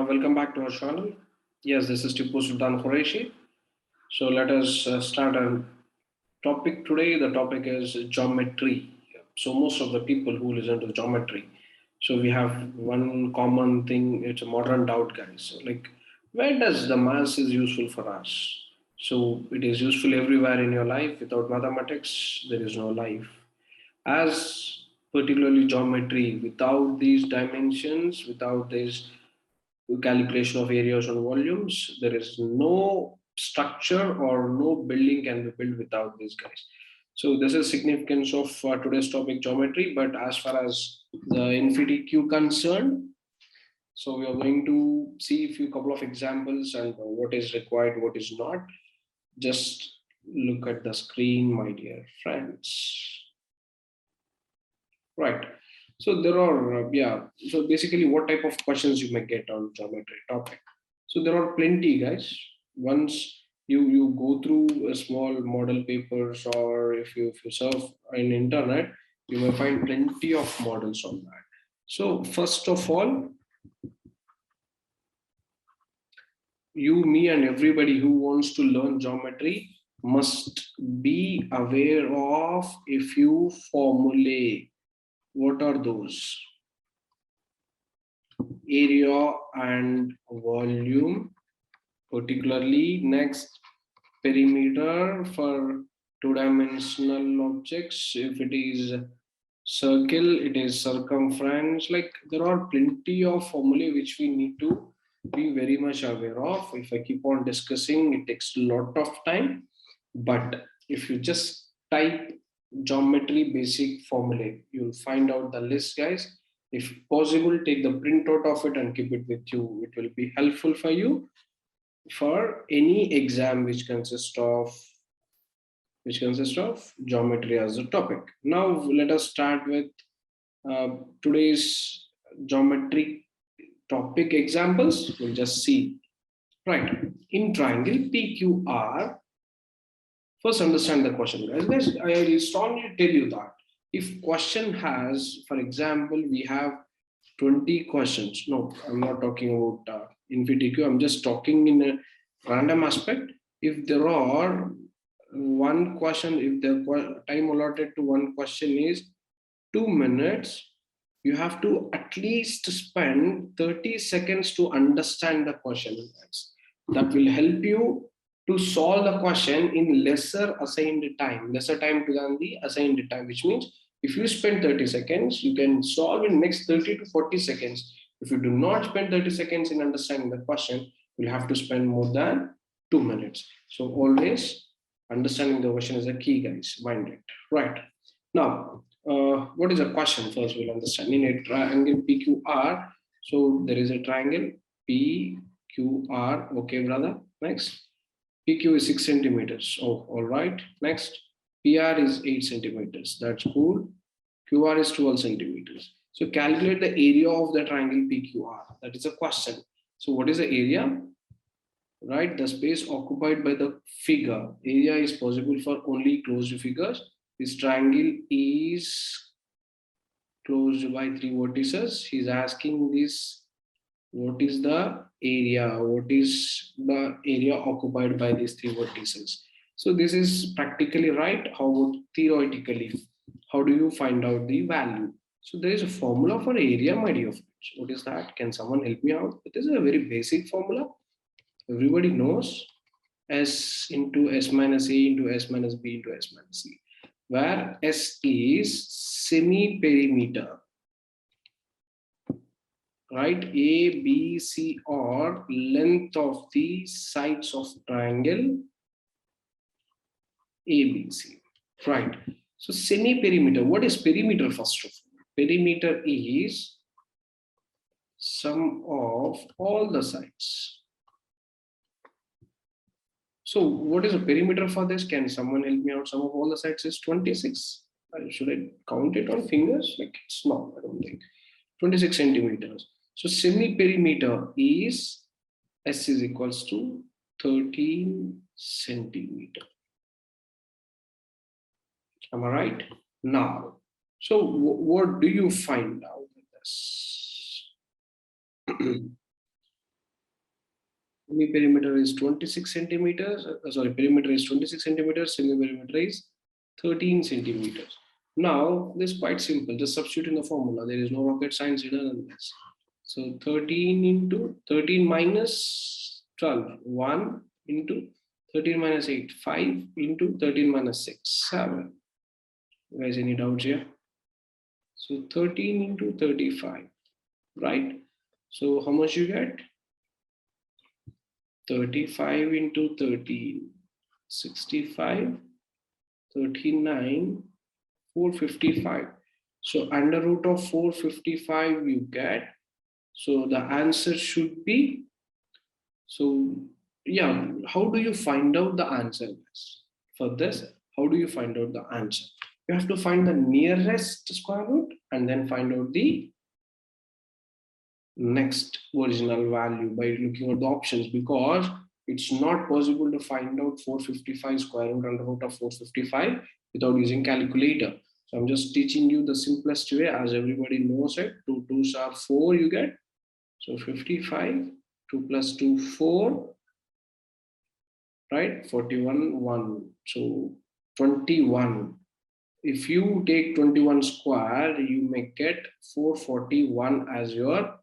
Welcome back to our channel. Yes, this is Tipu Sultan Qureshi. So let us start our topic today. The topic is geometry. So most of the people who listen to geometry, so we have one common thing. It's a modern doubt, guys. So like, where does the math is useful for us? So it is useful everywhere in your life. Without mathematics, there is no life. As particularly geometry, without these dimensions, without this calculation of areas and volumes, there is no structure or no building can be built without these guys. So this is significance of today's topic, geometry. But as far as the InfyTQ concerned, so we are going to see a few couple of examples and what is required, what is not. Just look at the screen, my dear friends. Right. So there are, so basically what type of questions you may get on geometry topic. So there are plenty, guys. Once you go through a small model papers, or if you surf in internet, you may find plenty of models on that. So first of all, you, me, and everybody who wants to learn geometry must be aware of a few formulae. What are those? Area and volume, particularly. Next, perimeter for two-dimensional objects. If it is circle, it is circumference. Like, there are plenty of formulae which we need to be very much aware of. If I keep on discussing, it takes a lot of time. But if you just type geometry basic formulae, you'll find out the list, guys. If possible, take the printout of it and keep it with you. It will be helpful for you for any exam which consists of geometry as a topic. Now let us start with today's geometry topic examples. We'll just see. Right. In triangle PQR, first understand the question, guys. I strongly tell you that if question has, for example, we have 20 questions. No, I'm not talking about InfyTQ. I'm just talking in a random aspect. If there are one question, if the time allotted to one question is 2 minutes, you have to at least spend 30 seconds to understand the question. That will help you to solve the question in lesser assigned time, lesser time to than the assigned time, which means if you spend 30 seconds, you can solve in next 30 to 40 seconds. If you do not spend 30 seconds in understanding the question, you'll have to spend more than 2 minutes. So always understanding the question is a key, guys. Mind it. Right. Now, what is a question? First, we'll understand. In a triangle PQR, so there is a triangle PQR. Okay, brother. Next. PQ is 6 centimeters. Oh, all right. Next, PR is 8 centimeters. That's cool. QR is 12 centimeters. So calculate the area of the triangle PQR. That is a question. So what is the area? Right, the space occupied by the figure. Area is possible for only closed figures. This triangle is closed by 3 vertices. He's asking this, what is the area? What is the area occupied by these 3 vertices? So this is practically right. How about theoretically? How do you find out the value? So there is a formula for area, my dear friends. What is that? Can someone help me out? This is a very basic formula. Everybody knows S into S minus A into S minus B into S minus C, where S is semi-perimeter. Right, A, B, C are length of the sides of triangle ABC. Right. So semi-perimeter. What is perimeter first of all? Perimeter is sum of all the sides. So what is a perimeter for this? Can someone help me out? Sum of all the sides is 26. Should I count it on fingers? Like, it's not, I don't think. 26 centimeters. So semi-perimeter is S is equals to 13 centimeter. Am I right? Now, so what do you find out with this? Semi-perimeter is 26 centimeters. Sorry, perimeter is 26 centimeters. Semi-perimeter is 13 centimeters. Now, this is quite simple. Just substitute in the formula. There is no rocket science hidden in this. So 13 into 13 minus 12, 1 into 13 minus 8, 5 into 13 minus 6, 7. Guys, any doubts here? So 13 into 35, right? So how much you get? 35 into 13, 65, 39, 455. So under root of 455 you get. So the answer should be, so yeah, how do you find out the answer? For this, how do you find out the answer? You have to find the nearest square root and then find out the next original value by looking at the options, because it's not possible to find out 455 square root under root of 455 without using calculator. So I'm just teaching you the simplest way, as everybody knows it. 2 2s are 4 you get. So 55, 2 plus 2, 4, right? 41, 1. So 21. If you take 21 square, you may get 441 as your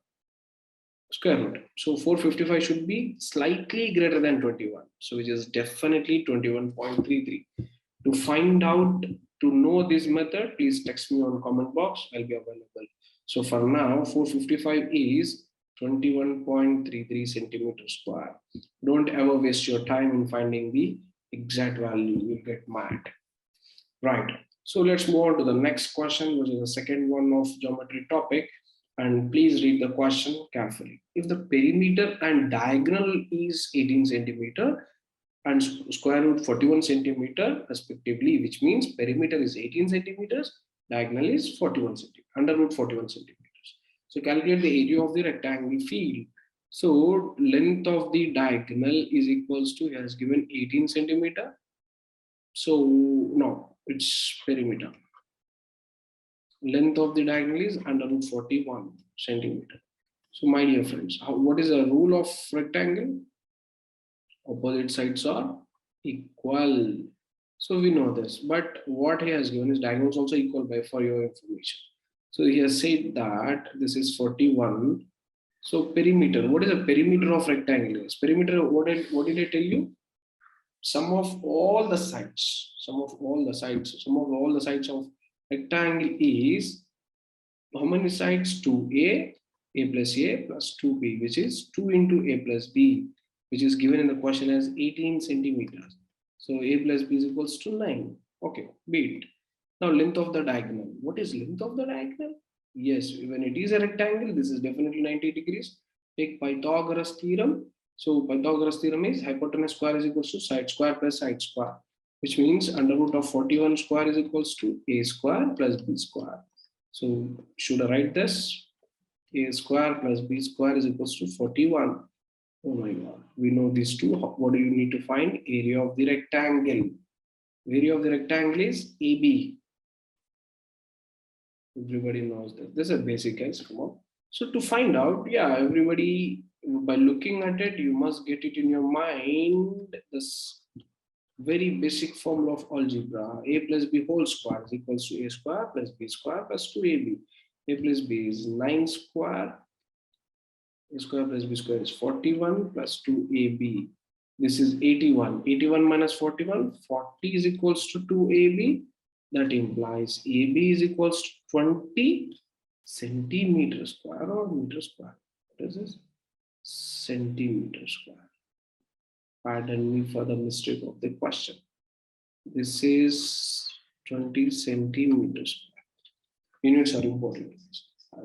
square root. So 455 should be slightly greater than 21. So which is definitely 21.33. To find out, to know this method, please text me on comment box. I'll be available. So for now, 455 is 21.33 centimeters square. Don't ever waste your time in finding the exact value. You'll get mad. Right. So let's move on to the next question, which is the second one of geometry topic. And please read the question carefully. If the perimeter and diagonal is 18 centimeter and square root 41 centimeter respectively, which means perimeter is 18 centimeters, diagonal is 41 centimeters, under root 41 centimeters. So calculate the area of the rectangle field. So length of the diagonal is equals to, here is given 18 centimeter. So no, it's perimeter. Length of the diagonal is under root 41 centimeter. So my dear friends, what is the rule of rectangle? Opposite sides are equal. So we know this, but what he has given is diagonals also equal by, for your information. So he has said that this is 41. So perimeter, what is the perimeter of rectangle? Perimeter, what did I tell you? Sum of all the sides, sum of all the sides of rectangle is, how many sides? 2a, a plus 2b, which is 2 into a plus b, which is given in the question as 18 centimeters. So a plus b is equals to 9. Okay, beat. Now length of the diagonal. What is length of the diagonal? Yes, when it is a rectangle, this is definitely 90 degrees. Take Pythagoras theorem. So Pythagoras theorem is hypotenuse square is equals to side square plus side square, which means under root of 41 square is equals to a square plus b square. So should I write this? A square plus b square is equals to 41. Oh my God, we know these two. What do you need to find? Area of the rectangle. Area of the rectangle is AB. Everybody knows that. This is basic, guys. Come on. So to find out, yeah, everybody, by looking at it, you must get it in your mind. This very basic formula of algebra. A plus b whole square is equals to a square plus b square plus 2ab. A plus b is 9 square. A square plus b square is 41 plus 2ab. This is 81. 81 minus 41, 40 is equals to 2ab. That implies AB is equals to 20 centimeter square or meter square. What is this? Centimeter square. Pardon me for the mistake of the question. This is 20 centimeters square. Units are important.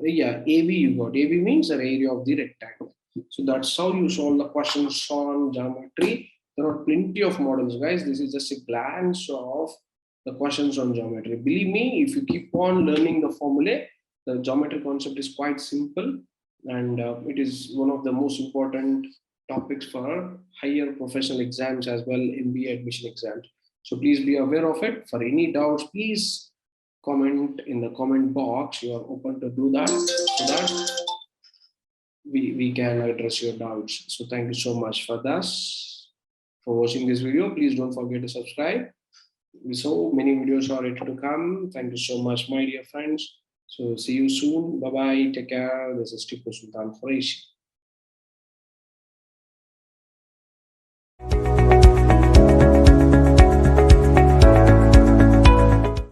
Yeah, AB you got. AB means the area of the rectangle. So that's how you solve the questions on geometry. There are plenty of models, guys. This is just a glance of the questions on geometry. Believe me, if you keep on learning the formulae, the geometry concept is quite simple, and it is one of the most important topics for higher professional exams as well, MBA admission exams. So please be aware of it. For any doubts, please comment in the comment box. You are open to do that. So that we can address your doubts. So thank you so much for this, for watching this video. Please don't forget to subscribe. So many videos are ready to come. Thank you so much, my dear friends. So see you soon. Bye bye. Take care. This is Tipu Sultan for Asia.